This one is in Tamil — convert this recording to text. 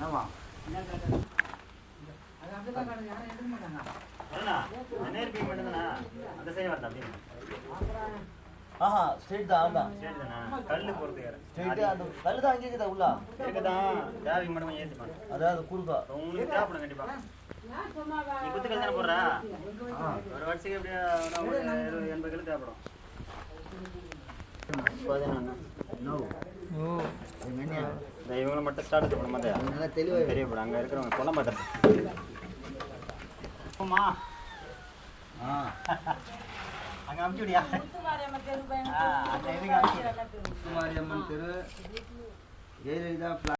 ஆமா ஆஹா ஸ்ட்ரைட் தான் ஆமா ஸ்ட்ரைட் தானா கல்லு போறதுக்கு ஸ்ட்ரைட் அந்த கல்லு தான் அங்க இருக்குதா உள்ள இருக்குதா டிராவிங் மட்டும் கொஞ்சம் ஏத்தி பாரு அதாவது குறுக்கா உங்களுக்கு தேவைப்படும் கண்டிப்பா நீ குத்து கல் தான போறா ஒரு வருஷத்துக்கு எப்படியா ஒரு 80 கல் தேவைப்படும் 11 நோ ஓ என்னங்க இவங்கள மட்டும் ஸ்டார்ட் பண்ண மாட்டேன் நல்லா தெளிவா தெரியப்படும் அங்க இருக்கிறவங்க கொல்ல மாட்டேன் அம்மா அங்க அம்ச்சுடியா முத்துமாரியம்மன் தெரு அந்த எதுக்கு முத்துமாரியம்மன் தெரு ஜெயலலிதா